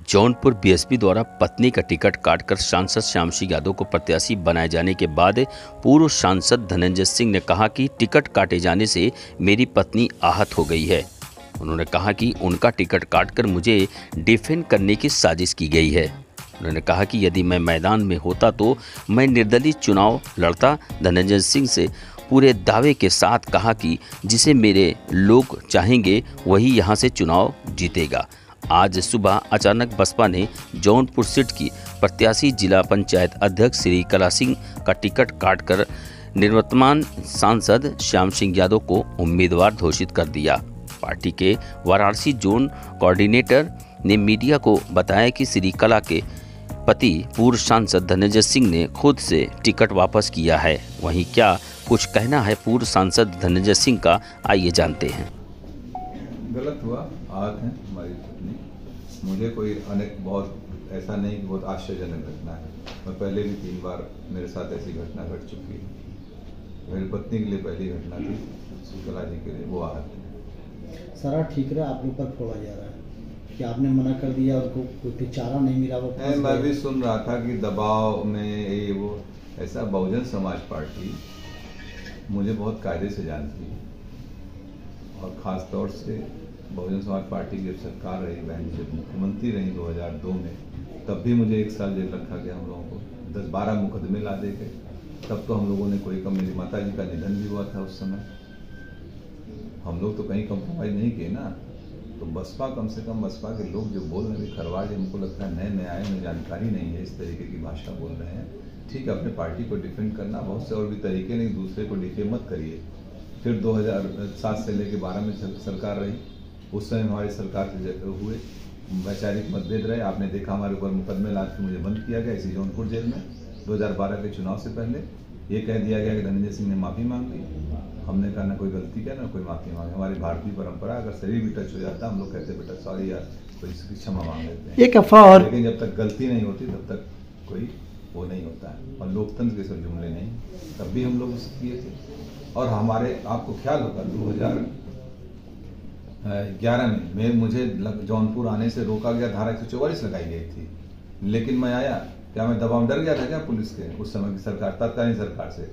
Jaunpur BSP द्वारा पत्नी का टिकट काटकर सांसद श्याम सिंह यादव को प्रत्याशी बनाए जाने के बाद पूर्व सांसद धनंजय सिंह ने कहा कि टिकट काटे जाने से मेरी पत्नी आहत हो गई है। उन्होंने कहा कि उनका टिकट काटकर मुझे डिफेंड करने की साजिश की गई है। उन्होंने कहा कि यदि मैं मैदान में होता तो मैं निर्दलीय चुनाव लड़ता। धनंजय सिंह से पूरे दावे के साथ कहा कि जिसे मेरे लोग चाहेंगे वही यहां से चुनाव जीतेगा। आज सुबह अचानक बसपा ने जौनपुर सीट की प्रत्याशी जिला पंचायत अध्यक्ष श्री कला सिंह का टिकट काटकर निवर्तमान सांसद श्याम सिंह यादव को उम्मीदवार घोषित कर दिया। पार्टी के वाराणसी जोन कोऑर्डिनेटर ने मीडिया को बताया कि श्री कला के पति पूर्व सांसद धनंजय सिंह ने खुद से टिकट वापस किया है। वहीं क्या कुछ कहना है पूर्व सांसद धनंजय सिंह का, आइए जानते हैं। गलत हुआ, आहत है हमारी पत्नी। मुझे कोई बहुत ऐसा नहीं कि बहुत आश्चर्यजनक घटना है। मैं पहले भी 3 बार मेरे साथ ऐसी घटना घट चुकी है। मेरी पत्नी के लिए पहली घटना थी, कला जी के लिए वो आहत है। सारा ठीक रहा, आपके ऊपर फोड़ा जा रहा है कि आपने मना कर दिया, उनको कोई चारा नहीं मिला। वो मैं भी सुन रहा था कि दबाव में ये वो ऐसा। बहुजन समाज पार्टी मुझे बहुत कायदे से जानती है और ख़ास तौर से बहुजन समाज पार्टी की जब सरकार रही, बहन जब मुख्यमंत्री रही 2002 में, तब भी मुझे 1 साल जेल रखा गया। हम लोगों को 10-12 मुकदमे ला दे गए। तब तो हम लोगों ने कोई कम, मेरी माता जी का निधन भी हुआ था उस समय। हम लोग तो कहीं कंप्रोमाइज़ नहीं किए ना। तो बसपा, कम से कम बसपा के लोग जो बोल रहे हैं खरवाज, हमको लगता है नए आए, उन्हें जानकारी नहीं है, इस तरीके की भाषा बोल रहे हैं। ठीक है, अपने पार्टी को डिफेंड करना बहुत से और भी तरीके नहीं, दूसरे को डिफेम मत करिए। फिर 2007 से लेकर 12 में सरकार रही, उस समय हमारी सरकार से हुए वैचारिक मतभेद रहे। आपने देखा हमारे ऊपर मुकदमे ला के मुझे बंद किया गया इसी जौनपुर जेल में 2012 के चुनाव से पहले। ये कह दिया गया कि धनंजय सिंह ने माफ़ी मांग ली। हमने कहा ना कोई गलती किया ना कोई माफ़ी मांगे। हमारी भारतीय परंपरा, अगर शरीर भी टच हो जाता हम लोग कहते बेटा सॉरी यार, कोई इसकी क्षमा मांग लेते हैं। एक अफवाह और, लेकिन जब तक गलती नहीं होती तब तक कोई वो नहीं होता है। और लोकतंत्र के सब जुमले नहीं, तब भी हम लोग उसे किए थे। और हमारे, आपको ख्याल होगा 2011 में मुझे जौनपुर आने से रोका गया, धारा 144 लगाई गई थी, लेकिन मैं आया। क्या मैं दबाव डर गया था क्या पुलिस के उस समय की सरकार, तत्कालीन सरकार से?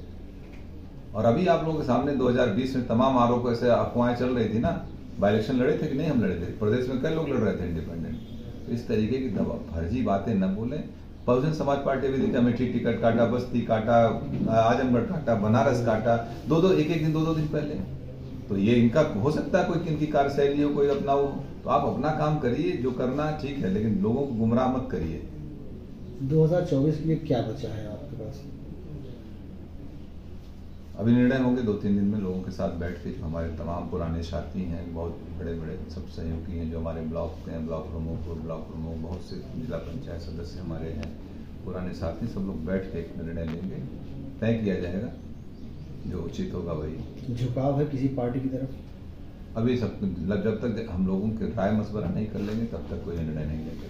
और अभी आप लोगों के सामने 2020 में तमाम आरोप ऐसे अफवाहें चल रही थी ना। बाई इलेक्शन लड़े थे कि नहीं? हम लड़े थे। प्रदेश में कई लोग लड़ रहे थे इंडिपेंडेंट। तो इस तरीके की दबाव फर्जी बातें न बोलें। बहुजन समाज पार्टी भी देखा, अमेठी टिकट काटा, बस्ती काटा, आजमगढ़ काटा, बनारस काटा, एक-एक दिन 2-2 दिन पहले। तो ये इनका हो सकता है, कोई इनकी कार्यशैली हो, कोई अपना हो। तो आप अपना काम करिए, जो करना ठीक है, लेकिन लोगों को गुमराह मत करिए। 2024 के लिए क्या बचा है आपके पास? अभी निर्णय होंगे 2-3 दिन में लोगों के साथ बैठ के। जो हमारे तमाम पुराने साथी हैं, बहुत बड़े सब सहयोगी हैं, जो हमारे ब्लॉक के हैं, ब्लॉक प्रमुख, बहुत से जिला पंचायत सदस्य हमारे हैं, पुराने साथी, सब लोग बैठ के एक निर्णय लेंगे। तय किया जाएगा, जो उचित होगा वही। झुकाव है किसी पार्टी की तरफ? अभी सब जब तक हम लोगों के राय मशवरा नहीं कर लेंगे तब तक कोई निर्णय नहीं लेंगे।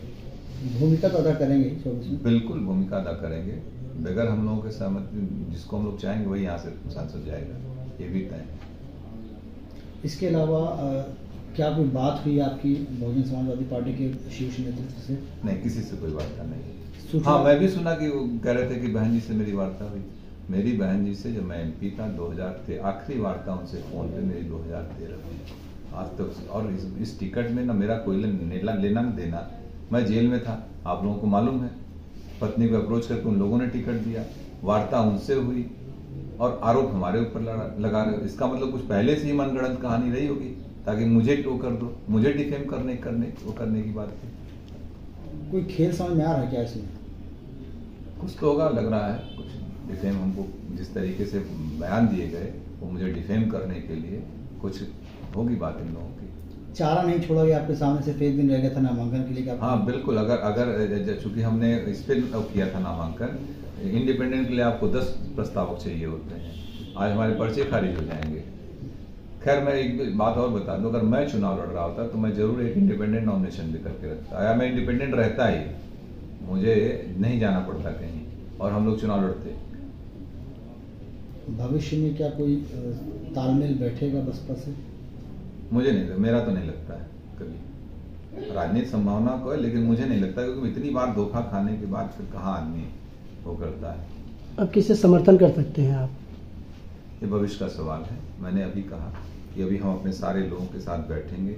भूमिका तो अदा करेंगे 24 में? बिल्कुल भूमिका अदा करेंगे। बगैर हम लोगों के सहमति, जिसको हम लोग चाहेंगे वही यहाँ से सांसद जाएगा, ये भी तय है। इसके अलावा क्या कोई बात हुई आपकी बहुजन समाजवादी पार्टी के शीर्ष नेतृत्व से? नहीं, किसी से कोई वार्ता नहीं। हाँ, मैं भी सुना कि वो कह रहे थे कि बहन जी से मेरी वार्ता हुई। मेरी बहन जी से जब मैं MP था 2013, आखिरी वार्ता उनसे फोन पे मेरी 2013 में। आज तक और इस टिकट में ना मेरा कोई लेना देना। मैं जेल में था, आप लोगों को मालूम है। पत्नी को अप्रोच करके उन लोगों ने टिकट दिया, वार्ता उनसे हुई और आरोप हमारे ऊपर लगा रहे हो। इसका मतलब कुछ पहले से ही मनगढ़ंत कहानी रही होगी ताकि मुझे टो कर दो, मुझे डिफेम करने की बात थी। कोई खेल समझ में आ रहा है क्या इसमें? कुछ तो होगा, लग रहा है कुछ डिफेम। हमको जिस तरीके से बयान दिए गए वो मुझे डिफेम करने के लिए कुछ होगी बात इन लोगों की। चारा नहीं छोड़ा गया आपके सामने, सिर्फ 1 दिन रह गया था नामांकन के लिए? हाँ बिल्कुल। अगर चूंकि हमने इस पर किया था नामांकन, इंडिपेंडेंट के लिए आपको 10 प्रस्तावक चाहिए होते हैं। आज हमारे पर्चे खारिज हो जाएंगे। खैर, मैं एक बात और बता दूं, अगर मैं चुनाव लड़ रहा होता तो मैं जरूर एक इंडिपेंडेंट नॉमिनेशन भी करके रखता। या मैं इंडिपेंडेंट रहता ही, मुझे नहीं जाना पड़ता कहीं और हम लोग चुनाव लड़ते। भविष्य में क्या कोई तालमेल बैठेगा बसपा से? मुझे नहीं, मेरा तो नहीं लगता है कभी। राजनीतिक संभावना को है, लेकिन मुझे नहीं लगता, क्योंकि इतनी बार धोखा खाने के बाद फिर कहाँ आदमी वो करता है। अब किसे समर्थन कर सकते हैं आप? ये भविष्य का सवाल है। मैंने अभी कहा कि अभी हम अपने सारे लोगों के साथ बैठेंगे,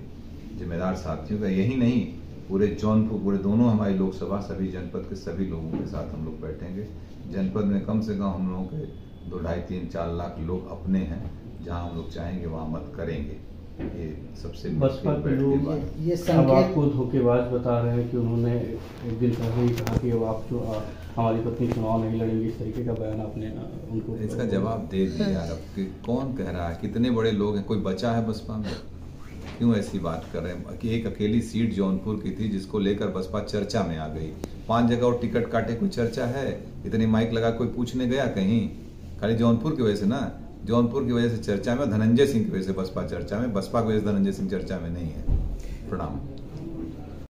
जिम्मेदार साथियों का, यही नहीं पूरे जौनपुर, पूरे दोनों हमारी लोकसभा, सभी जनपद के सभी लोगों के साथ हम लोग बैठेंगे। जनपद में कम से कम हम लोगों के 2, 2.5, 3, 4 लाख लोग अपने हैं, जहां हम लोग चाहेंगे वहां मत करेंगे। ये सबसे बसपा के लोग ये अब संकेत आपको धोखेबाज बता रहे हैं कि उन्होंने एक दिन पहले ही कहा कि अब आप जो हमारी पत्नी चुनाव नहीं लड़ेंगी, इस तरीके का बयान आपने उनको इसका जवाब दे दिया यार। अब कि कौन कह रहा है, कितने बड़े लोग हैं, कोई बचा है बसपा में? क्यों ऐसी बात कर रहे हैं कि एक अकेली सीट जौनपुर की थी जिसको लेकर बसपा चर्चा में आ गई। 5 जगह और टिकट काटे, कोई चर्चा है? इतनी माइक लगा कोई पूछने गया कहीं? खाली जौनपुर की वजह से ना, जौनपुर की वजह से चर्चा में, धनंजय सिंह की वजह से बसपा चर्चा में, बसपा की वजह से धनंजय सिंह चर्चा में नहीं है। प्रणाम।